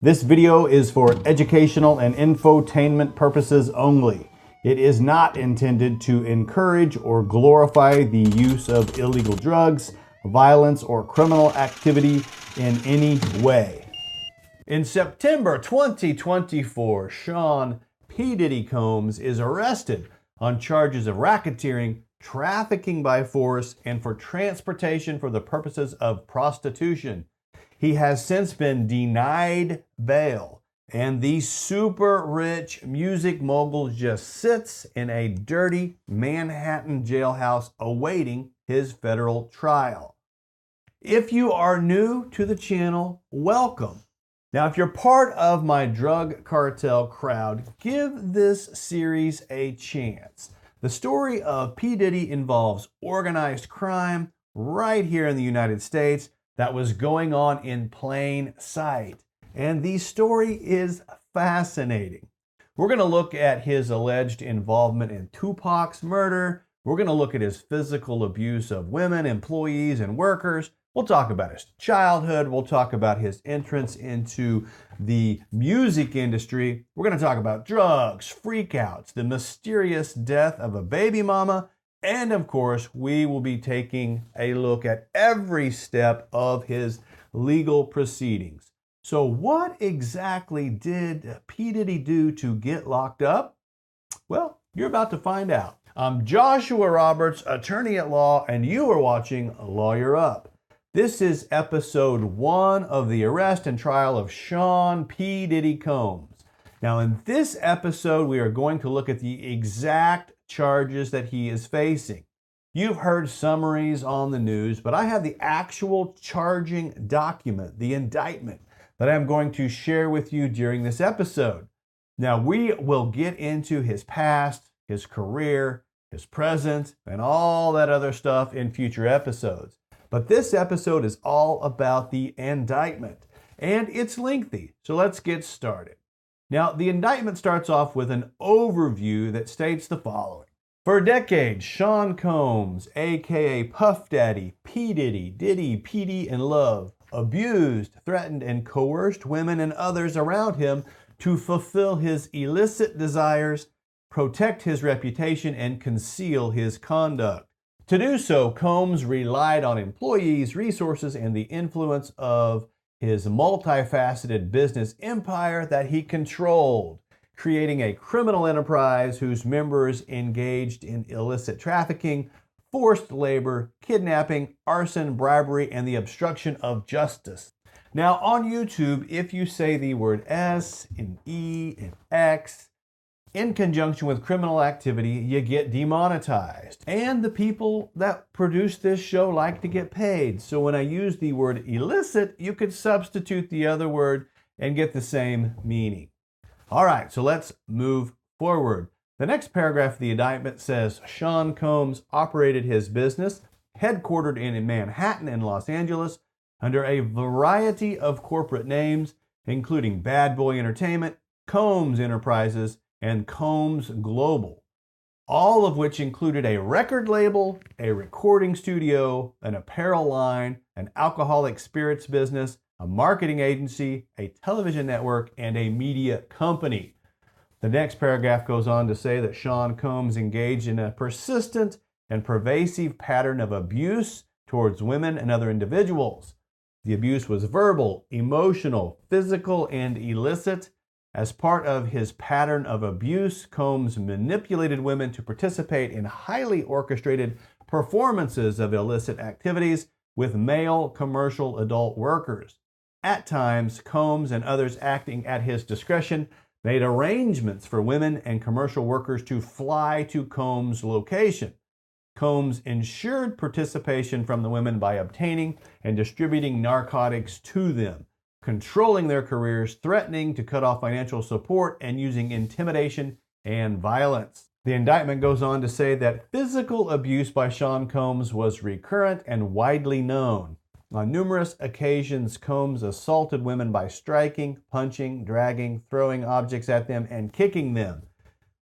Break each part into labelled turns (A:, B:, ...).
A: This video is for educational and infotainment purposes only. It is not intended to encourage or glorify the use of illegal drugs, violence, or criminal activity in any way. In September 2024, Sean P. Diddy Combs is arrested on charges of racketeering, trafficking by force, and for transportation for the purposes of prostitution. He has since been denied bail, and the super rich music mogul just sits in a dirty Manhattan jailhouse awaiting his federal trial. If you are new to the channel, welcome. Now, if you're part of my drug cartel crowd, give this series a chance. The story of P. Diddy involves organized crime right here in the United States that was going on in plain sight. And the story is fascinating. We're going to look at his alleged involvement in Tupac's murder. We're going to look at his physical abuse of women, employees, and workers. We'll talk about his childhood. We'll talk about his entrance into the music industry. We're going to talk about drugs, freakouts, the mysterious death of a baby mama, and of course, we will be taking a look at every step of his legal proceedings. So what exactly did P. Diddy do to get locked up? Well, you're about to find out. I'm Joshua Roberts, attorney at law, and you are watching Lawyer Up. This is episode 1 of the arrest and trial of Sean P. Diddy Combs. Now, in this episode, we are going to look at the exact charges that he is facing. You've heard summaries on the news, but I have the actual charging document, the indictment, that I'm going to share with you during this episode. Now, we will get into his past, his career, his present, and all that other stuff in future episodes. But this episode is all about the indictment, and it's lengthy, so let's get started. Now, the indictment starts off with an overview that states the following. For decades, Sean Combs, aka Puff Daddy, P. Diddy, PD, and Love, abused, threatened, and coerced women and others around him to fulfill his illicit desires, protect his reputation, and conceal his conduct. To do so, Combs relied on employees, resources, and the influence of his multifaceted business empire that he controlled, creating a criminal enterprise whose members engaged in illicit trafficking, forced labor, kidnapping, arson, bribery, and the obstruction of justice. Now, on YouTube, if you say the word S and E and X in conjunction with criminal activity, you get demonetized. And the people that produce this show like to get paid. So when I use the word illicit, you could substitute the other word and get the same meaning. All right, so let's move forward. The next paragraph of the indictment says Sean Combs operated his business, headquartered in Manhattan and Los Angeles, under a variety of corporate names, including Bad Boy Entertainment, Combs Enterprises, and Combs Global, all of which included a record label, a recording studio, an apparel line, an alcoholic spirits business, a marketing agency, a television network, and a media company. The next paragraph goes on to say that Sean Combs engaged in a persistent and pervasive pattern of abuse towards women and other individuals. The abuse was verbal, emotional, physical, and illicit. As part of his pattern of abuse, Combs manipulated women to participate in highly orchestrated performances of illicit activities with male commercial adult workers. At times, Combs and others acting at his discretion made arrangements for women and commercial workers to fly to Combs' location. Combs ensured participation from the women by obtaining and distributing narcotics to them, controlling their careers, threatening to cut off financial support, and using intimidation and violence. The indictment goes on to say that physical abuse by Sean Combs was recurrent and widely known. On numerous occasions, Combs assaulted women by striking, punching, dragging, throwing objects at them, and kicking them.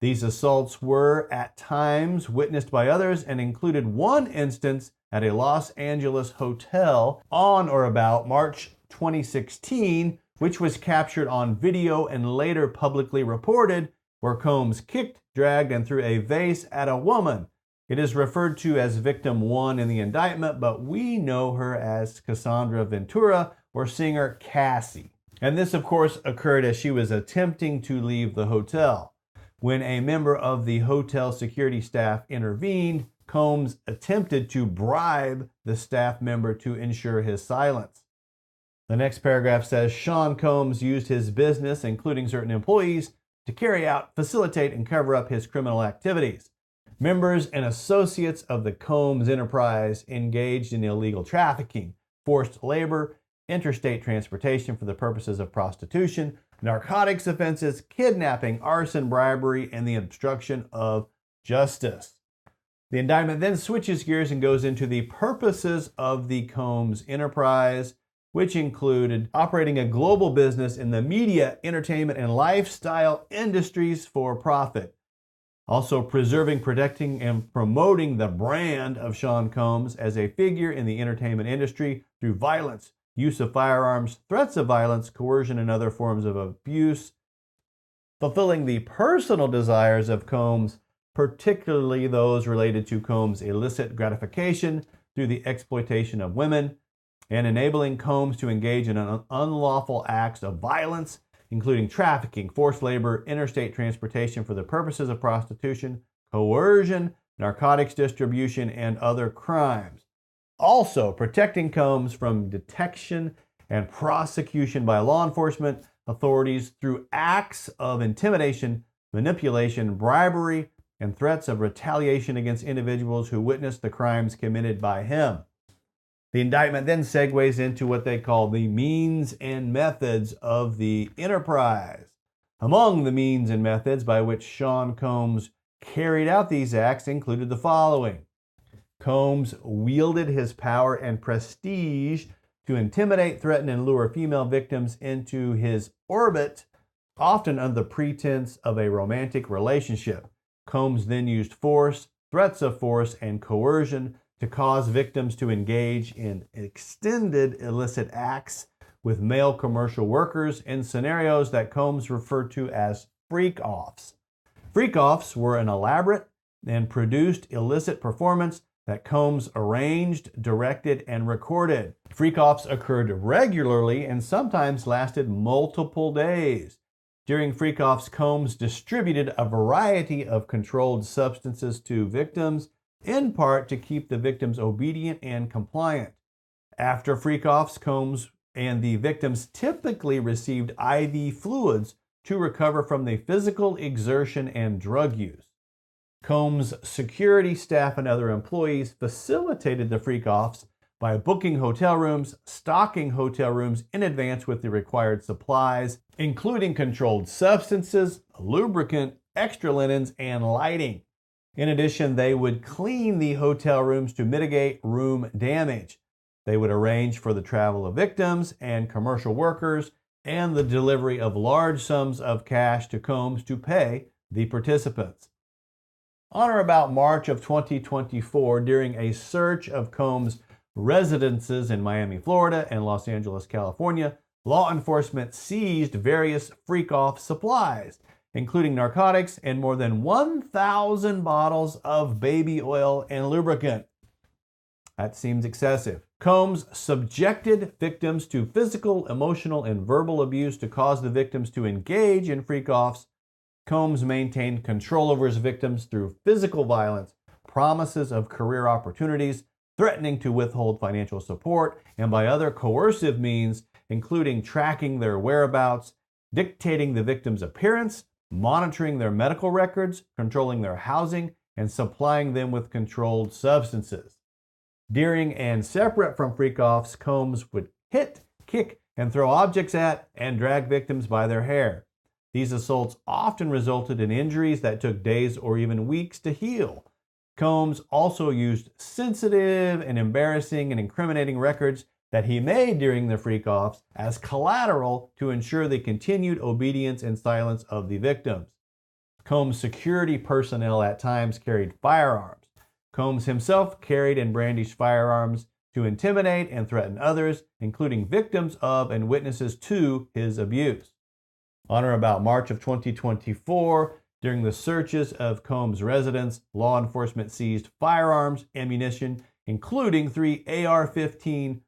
A: These assaults were, at times, witnessed by others and included one instance at a Los Angeles hotel on or about March 2016, which was captured on video and later publicly reported, where Combs kicked, dragged, and threw a vase at a woman. It is referred to as Victim 1 in the indictment, but we know her as Cassandra Ventura, or singer Cassie. And this, of course, occurred as she was attempting to leave the hotel. When a member of the hotel security staff intervened, Combs attempted to bribe the staff member to ensure his silence. The next paragraph says, Sean Combs used his business, including certain employees, to carry out, facilitate, and cover up his criminal activities. Members and associates of the Combs enterprise engaged in illegal trafficking, forced labor, interstate transportation for the purposes of prostitution, narcotics offenses, kidnapping, arson, bribery, and the obstruction of justice. The indictment then switches gears and goes into the purposes of the Combs enterprise, which included operating a global business in the media, entertainment, and lifestyle industries for profit. Also preserving, protecting, and promoting the brand of Sean Combs as a figure in the entertainment industry through violence, use of firearms, threats of violence, coercion, and other forms of abuse. Fulfilling the personal desires of Combs, particularly those related to Combs' illicit gratification through the exploitation of women, and enabling Combs to engage in unlawful acts of violence, including trafficking, forced labor, interstate transportation for the purposes of prostitution, coercion, narcotics distribution, and other crimes. Also, protecting Combs from detection and prosecution by law enforcement authorities through acts of intimidation, manipulation, bribery, and threats of retaliation against individuals who witnessed the crimes committed by him. The indictment then segues into what they call the means and methods of the enterprise. Among the means and methods by which Sean Combs carried out these acts included the following. Combs wielded his power and prestige to intimidate, threaten, and lure female victims into his orbit, often under the pretense of a romantic relationship. Combs then used force, threats of force, and coercion to cause victims to engage in extended illicit acts with male commercial workers in scenarios that Combs referred to as freak-offs. Freak-offs were an elaborate and produced illicit performance that Combs arranged, directed, and recorded. Freak-offs occurred regularly and sometimes lasted multiple days. During freak-offs, Combs distributed a variety of controlled substances to victims, in part to keep the victims obedient and compliant. After freak-offs, Combs and the victims typically received IV fluids to recover from the physical exertion and drug use. Combs' security staff and other employees facilitated the freak-offs by booking hotel rooms, stocking hotel rooms in advance with the required supplies, including controlled substances, lubricant, extra linens, and lighting. In addition, they would clean the hotel rooms to mitigate room damage. They would arrange for the travel of victims and commercial workers and the delivery of large sums of cash to Combs to pay the participants. On or about March of 2024, during a search of Combs' residences in Miami, Florida, and Los Angeles, California, law enforcement seized various freak-off supplies, including narcotics and more than 1,000 bottles of baby oil and lubricant. That seems excessive. Combs subjected victims to physical, emotional, and verbal abuse to cause the victims to engage in freak-offs. Combs maintained control over his victims through physical violence, promises of career opportunities, threatening to withhold financial support, and by other coercive means, including tracking their whereabouts, dictating the victim's appearance, monitoring their medical records, controlling their housing, and supplying them with controlled substances. During and separate from freak-offs, Combs would hit, kick, and throw objects at and drag victims by their hair. These assaults often resulted in injuries that took days or even weeks to heal. Combs also used sensitive and embarrassing and incriminating records that he made during the freak-offs as collateral to ensure the continued obedience and silence of the victims. Combs' security personnel at times carried firearms. Combs himself carried and brandished firearms to intimidate and threaten others, including victims of and witnesses to his abuse. On or about March of 2024, during the searches of Combs' residence, law enforcement seized firearms, ammunition, including 3 AR-15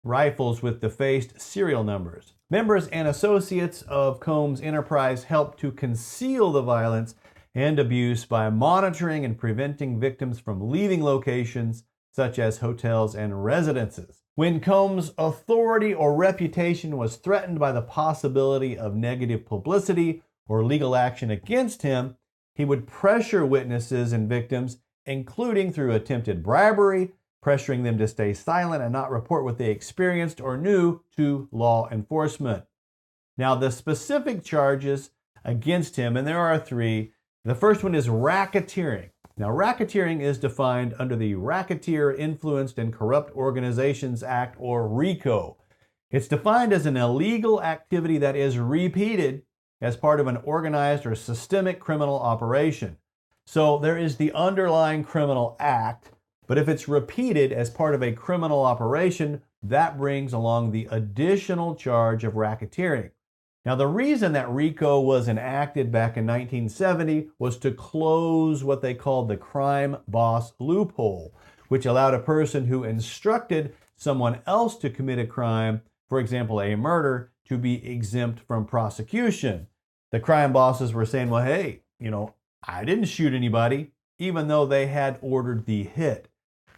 A: rifles with defaced serial numbers. Members and associates of Combs' enterprise helped to conceal the violence and abuse by monitoring and preventing victims from leaving locations such as hotels and residences. When Combs' authority or reputation was threatened by the possibility of negative publicity or legal action against him, he would pressure witnesses and victims, including through attempted bribery, pressuring them to stay silent and not report what they experienced or knew to law enforcement. Now, the specific charges against him, and there are 3. The first one is racketeering. Now, racketeering is defined under the Racketeer Influenced and Corrupt Organizations Act, or RICO. It's defined as an illegal activity that is repeated as part of an organized or systemic criminal operation. So there is the underlying criminal act, but if it's repeated as part of a criminal operation, that brings along the additional charge of racketeering. Now, the reason that RICO was enacted back in 1970 was to close what they called the crime boss loophole, which allowed a person who instructed someone else to commit a crime, for example, a murder, to be exempt from prosecution. The crime bosses were saying, well, hey, I didn't shoot anybody, even though they had ordered the hit.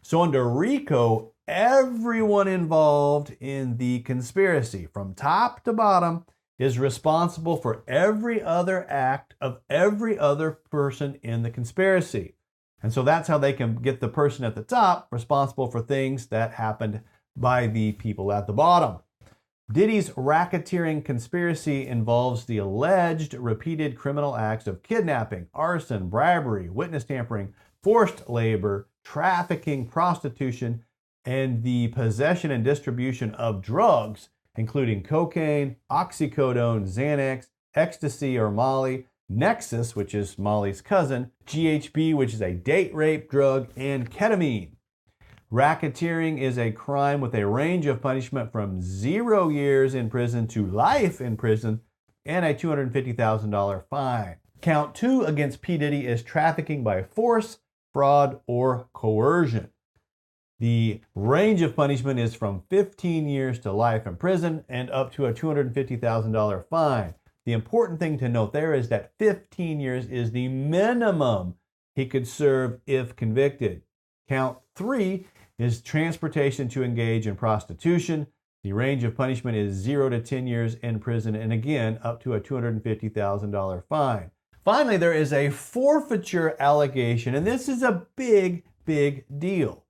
A: So under RICO, everyone involved in the conspiracy, from top to bottom, is responsible for every other act of every other person in the conspiracy. And so that's how they can get the person at the top responsible for things that happened by the people at the bottom. Diddy's racketeering conspiracy involves the alleged repeated criminal acts of kidnapping, arson, bribery, witness tampering, forced labor, trafficking, prostitution, and the possession and distribution of drugs, including cocaine, oxycodone, Xanax, ecstasy or Molly, Nexus, which is Molly's cousin, GHB, which is a date rape drug, and ketamine. Racketeering is a crime with a range of punishment from 0 years in prison to life in prison and a $250,000 fine. Count 2 against P. Diddy is trafficking by force, fraud, or coercion. The range of punishment is from 15 years to life in prison and up to a $250,000 fine. The important thing to note there is that 15 years is the minimum he could serve if convicted. Count 3 is transportation to engage in prostitution. The range of punishment is 0 to 10 years in prison and again up to a $250,000 fine. Finally, there is a forfeiture allegation, and this is a big deal.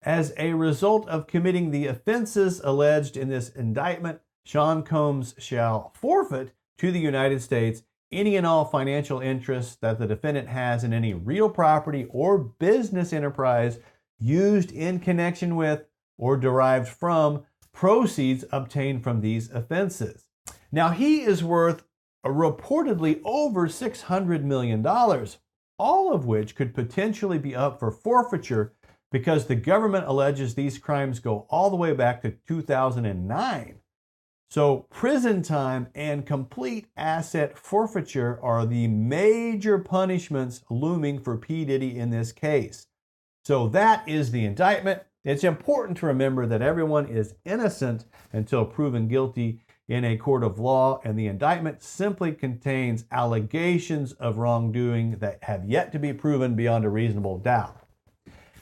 A: As a result of committing the offenses alleged in this indictment, Sean Combs shall forfeit to the United States any and all financial interests that the defendant has in any real property or business enterprise used in connection with or derived from proceeds obtained from these offenses. Now, he is worth reportedly over $600 million, all of which could potentially be up for forfeiture because the government alleges these crimes go all the way back to 2009. So prison time and complete asset forfeiture are the major punishments looming for P. Diddy in this case. So that is the indictment. It's important to remember that everyone is innocent until proven guilty in a court of law, and the indictment simply contains allegations of wrongdoing that have yet to be proven beyond a reasonable doubt.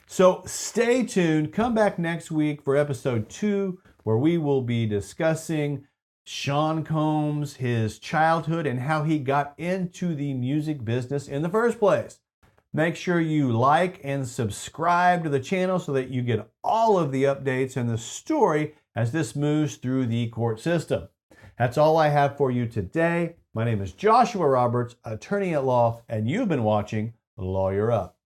A: So stay tuned. Come back next week for episode 2, where we will be discussing Sean Combs, his childhood, and how he got into the music business in the first place. Make sure you like and subscribe to the channel so that you get all of the updates and the story as this moves through the court system. That's all I have for you today. My name is Joshua Roberts, attorney at law, and you've been watching Lawyer Up.